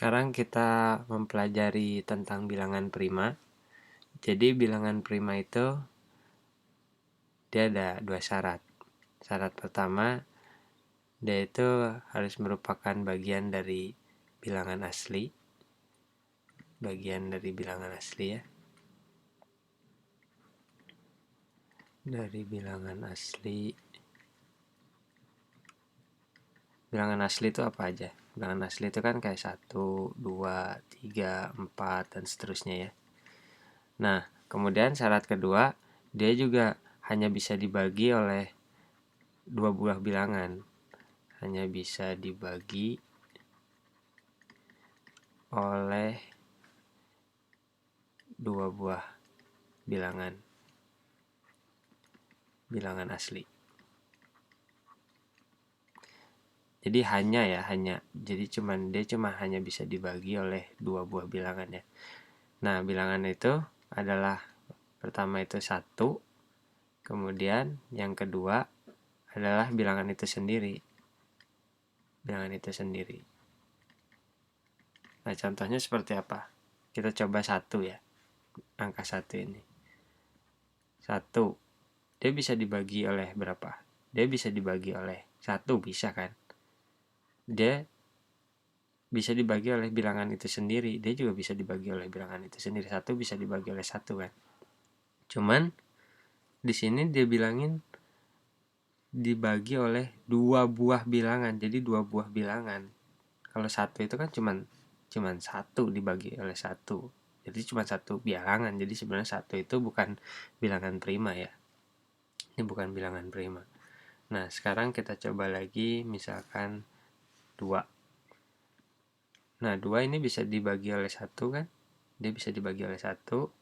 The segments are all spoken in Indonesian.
Sekarang kita mempelajari tentang bilangan prima. Jadi bilangan prima itu dia ada dua syarat. Syarat pertama, dia itu harus merupakan bagian dari bilangan asli. Bagian dari bilangan asli ya. Dari bilangan asli. Bilangan asli itu apa aja? Bilangan asli itu kan kayak 1, 2, 3, 4, dan seterusnya ya. Nah, kemudian syarat kedua, dia juga hanya bisa dibagi oleh dua buah bilangan. Hanya bisa dibagi oleh dua buah bilangan asli. Jadi jadi dia cuma hanya bisa dibagi oleh dua buah bilangan ya. Nah, bilangan itu adalah pertama itu 1, kemudian yang kedua adalah bilangan itu sendiri. Bilangan itu sendiri. Nah, contohnya seperti apa? Kita coba 1 ya. Angka 1 ini. 1. Dia bisa dibagi oleh berapa? Dia bisa dibagi oleh 1, bisa kan? Dia bisa dibagi oleh bilangan itu sendiri. Dia juga bisa dibagi oleh bilangan itu sendiri. 1 bisa dibagi oleh 1 kan? Cuman di sini dia bilangin dibagi oleh dua buah bilangan. Jadi dua buah bilangan. Kalau 1 itu kan cuman 1 dibagi oleh 1. Jadi cuma 1 bilangan. Jadi sebenarnya 1 itu bukan bilangan prima ya. Ini bukan bilangan prima. Nah, sekarang kita coba lagi misalkan 2. Nah, 2 ini bisa dibagi oleh 1 kan? Dia bisa dibagi oleh 1.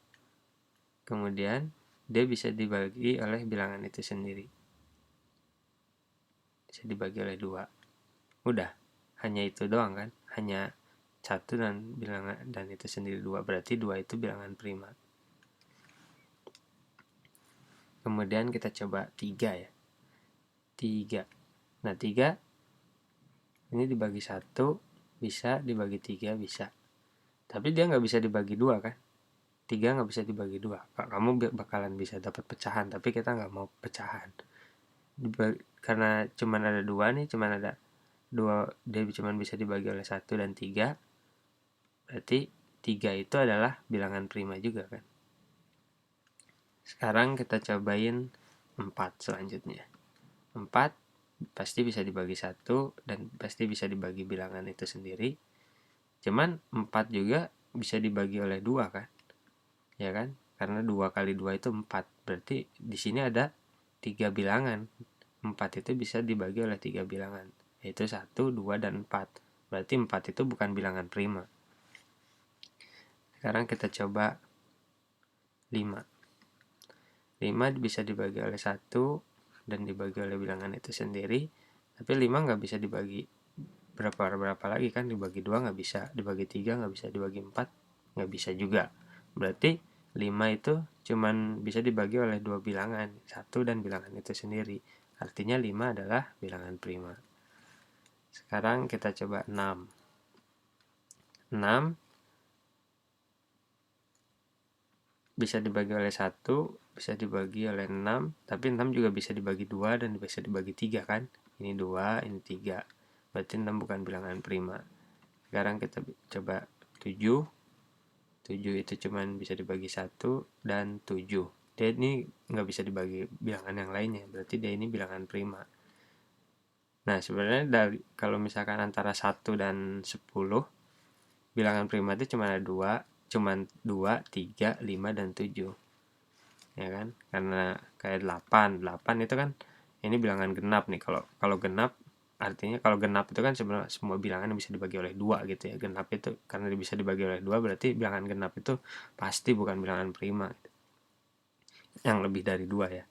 Kemudian dia bisa dibagi oleh bilangan itu sendiri. Bisa dibagi oleh 2. Udah, hanya itu doang kan? Hanya 1 dan bilangan dan itu sendiri 2. Berarti 2 itu bilangan prima. Kemudian kita coba 3 ya. 3. Nah, 3 ini dibagi 1 bisa, dibagi 3 bisa. Tapi dia nggak bisa dibagi 2 kan? 3 nggak bisa dibagi 2. Kamu bakalan bisa dapat pecahan, tapi kita nggak mau pecahan. Karena cuman ada 2 nih, cuman ada 2, dia cuman bisa dibagi oleh 1 dan 3. Berarti 3 itu adalah bilangan prima juga kan? Sekarang kita cobain 4 selanjutnya. 4 pasti bisa dibagi 1 dan pasti bisa dibagi bilangan itu sendiri. Cuman 4 juga bisa dibagi oleh 2 kan? Ya kan? Karena 2 kali 2 itu 4. Berarti di sini ada 3 bilangan. 4 itu bisa dibagi oleh 3 bilangan. Yaitu 1, 2, dan 4. Berarti 4 itu bukan bilangan prima. Sekarang kita coba 5. 5 bisa dibagi oleh 1 dan dibagi oleh bilangan itu sendiri. Tapi 5 nggak bisa dibagi berapa lagi kan? Dibagi 2 nggak bisa, dibagi 3 nggak bisa, dibagi 4 nggak bisa juga. Berarti 5 itu cuman bisa dibagi oleh dua bilangan, 1 dan bilangan itu sendiri. Artinya 5 adalah bilangan prima. Sekarang kita coba 6. 6 bisa dibagi oleh 1, bisa dibagi oleh 6, tapi 6 juga bisa dibagi 2 dan bisa dibagi 3 kan? Ini 2, ini 3. Berarti 6 bukan bilangan prima. Sekarang kita coba 7. 7 itu cuman bisa dibagi 1 dan 7. Dia ini nggak bisa dibagi bilangan yang lainnya, berarti dia ini bilangan prima. Nah, sebenarnya kalau misalkan antara 1 dan 10, bilangan prima itu cuma ada 2, cuman 2, 3, 5, dan 7. Ya kan? Karena kayak 8 itu kan ini bilangan genap nih. Kalau genap artinya kalau genap itu kan sebenarnya semua bilangan bisa dibagi oleh 2 gitu ya. Genap itu karena bisa dibagi oleh 2 berarti bilangan genap itu pasti bukan bilangan prima. Yang lebih dari 2 ya.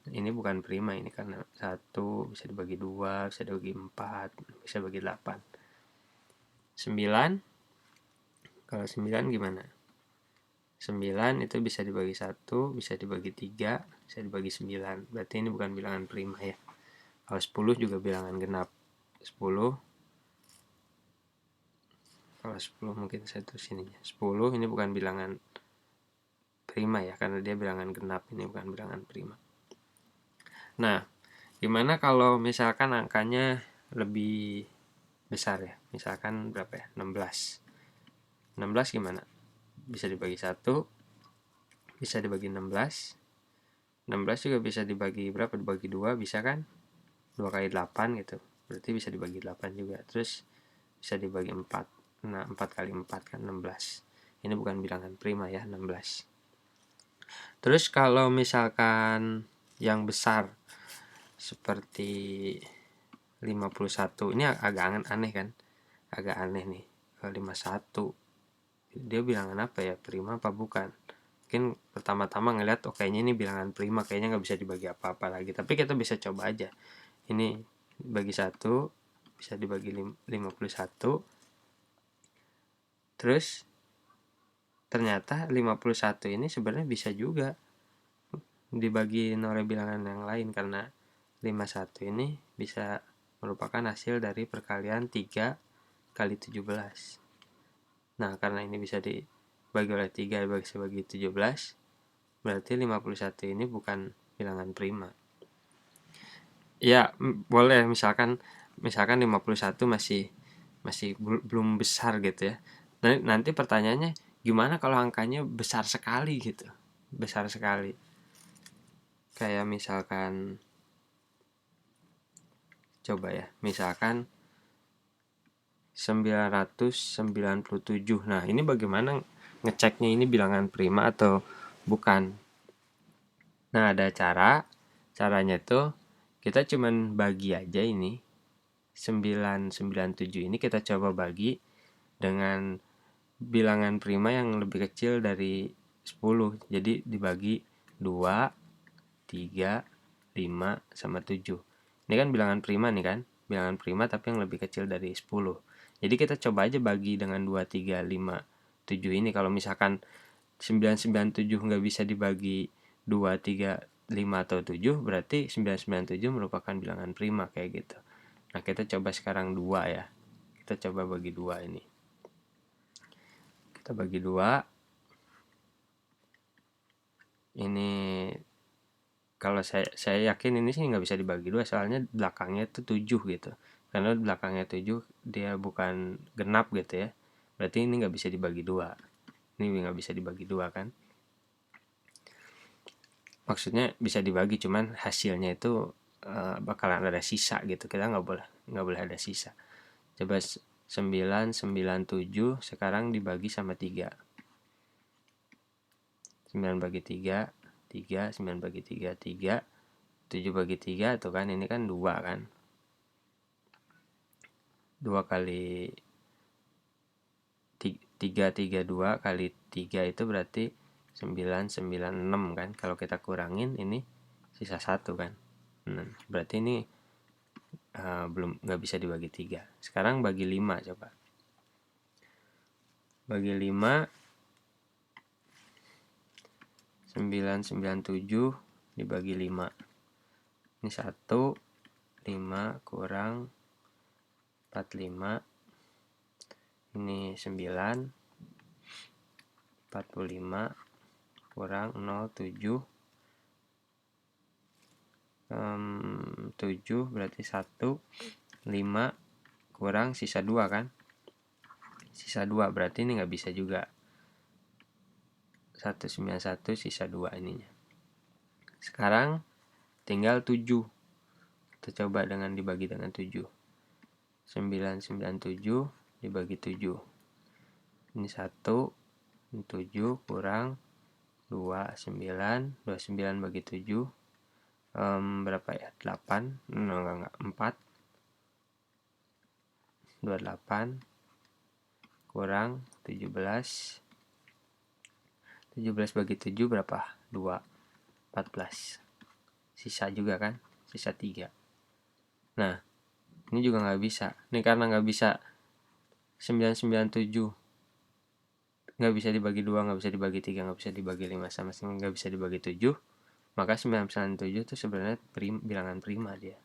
Ini bukan prima, ini karena 1 bisa dibagi 2, bisa dibagi 4, bisa dibagi 8. 9. Kalau 9 gimana? 9 itu bisa dibagi 1, bisa dibagi 3, bisa dibagi 9. Berarti ini bukan bilangan prima ya. Kalau 10 juga bilangan genap. 10 Kalau 10 mungkin saya tulis ininya 10, ini bukan bilangan prima ya, karena dia bilangan genap, ini bukan bilangan prima. Nah, gimana kalau misalkan angkanya lebih besar ya, misalkan berapa ya, 16. 16 gimana? Bisa dibagi 1, bisa dibagi 16. 16 juga bisa dibagi berapa? Dibagi 2 bisa kan? 2 kali 8 gitu. Berarti bisa dibagi 8 juga. Terus bisa dibagi 4. Nah, 4 kali 4 kan 16. Ini bukan bilangan prima ya, 16. Terus kalau misalkan yang besar seperti 51, ini agak aneh kan? Agak aneh nih. 51 dia bilangan apa ya, prima apa bukan? Mungkin pertama-tama ngeliat oh kayaknya ini bilangan prima, kayaknya nggak bisa dibagi apa-apa lagi, tapi kita bisa coba aja. Ini bagi 1 bisa dibagi 51, terus ternyata 51 ini sebenarnya bisa juga dibagi oleh bilangan yang lain, karena 51 ini bisa merupakan hasil dari perkalian 3 kali 17. Nah, karena ini bisa dibagi oleh 3 dibagi 17, berarti 51 ini bukan bilangan prima. Ya, boleh misalkan 51 masih belum besar gitu ya. Nanti pertanyaannya gimana kalau angkanya besar sekali gitu. Besar sekali. Kayak misalkan coba ya, misalkan 997. Nah, ini bagaimana ngeceknya ini bilangan prima atau bukan? Nah, ada caranya tuh kita cuman bagi aja ini 997 ini, kita coba bagi dengan bilangan prima yang lebih kecil dari 10. Jadi dibagi 2, 3, 5, sama 7. Ini kan bilangan prima nih kan, bilangan prima tapi yang lebih kecil dari 10. Jadi kita coba aja bagi dengan 2, 3, 5, 7 ini. Kalau misalkan 997 nggak bisa dibagi 2, 3, 5, atau 7, berarti 997 merupakan bilangan prima kayak gitu. Nah, kita coba sekarang 2 ya. Kita coba bagi 2 ini. Kita bagi 2. Ini kalau saya yakin ini sih nggak bisa dibagi 2, soalnya belakangnya itu 7 gitu. Karena belakangnya 7 dia bukan genap gitu ya. Berarti ini nggak bisa dibagi 2. Ini nggak bisa dibagi 2 kan. Maksudnya bisa dibagi, cuman hasilnya itu bakalan ada sisa gitu. Kita nggak boleh ada sisa. Coba 997 sekarang dibagi sama 3. 9 bagi 3, 3, 9 bagi 3, 3, 7 bagi 3 tuh kan, ini kan 2 kan. 2 kali 3, 3, 2 kali 3 itu berarti 996 kan. Kalau kita kurangin ini sisa 1 kan. Berarti ini belum, nggak bisa dibagi 3. Sekarang bagi 5 coba. Bagi 5, 997 dibagi 5. Ini 1, 5 kurang 45. Ini 9, 45 kurang 07, 7 berarti 1, 5 kurang sisa 2 kan. Sisa 2 berarti ini nggak bisa juga. 191 sisa 2 ininya. Sekarang tinggal 7. Kita coba dengan dibagi dengan 7. 997 dibagi 7. Ini 1, 7 kurang 2, 9. 29 bagi 7 berapa ya? 8. Enggak 4. 28 kurang 17. 17 bagi 7 berapa? 2. 14. Sisa juga kan? Sisa 3. Nah, ini juga nggak bisa. Ini karena nggak bisa 997 nggak bisa dibagi 2, nggak bisa dibagi 3, nggak bisa dibagi 5, sama sekali nggak bisa dibagi 7. Maka 997 itu sebenarnya bilangan prima dia.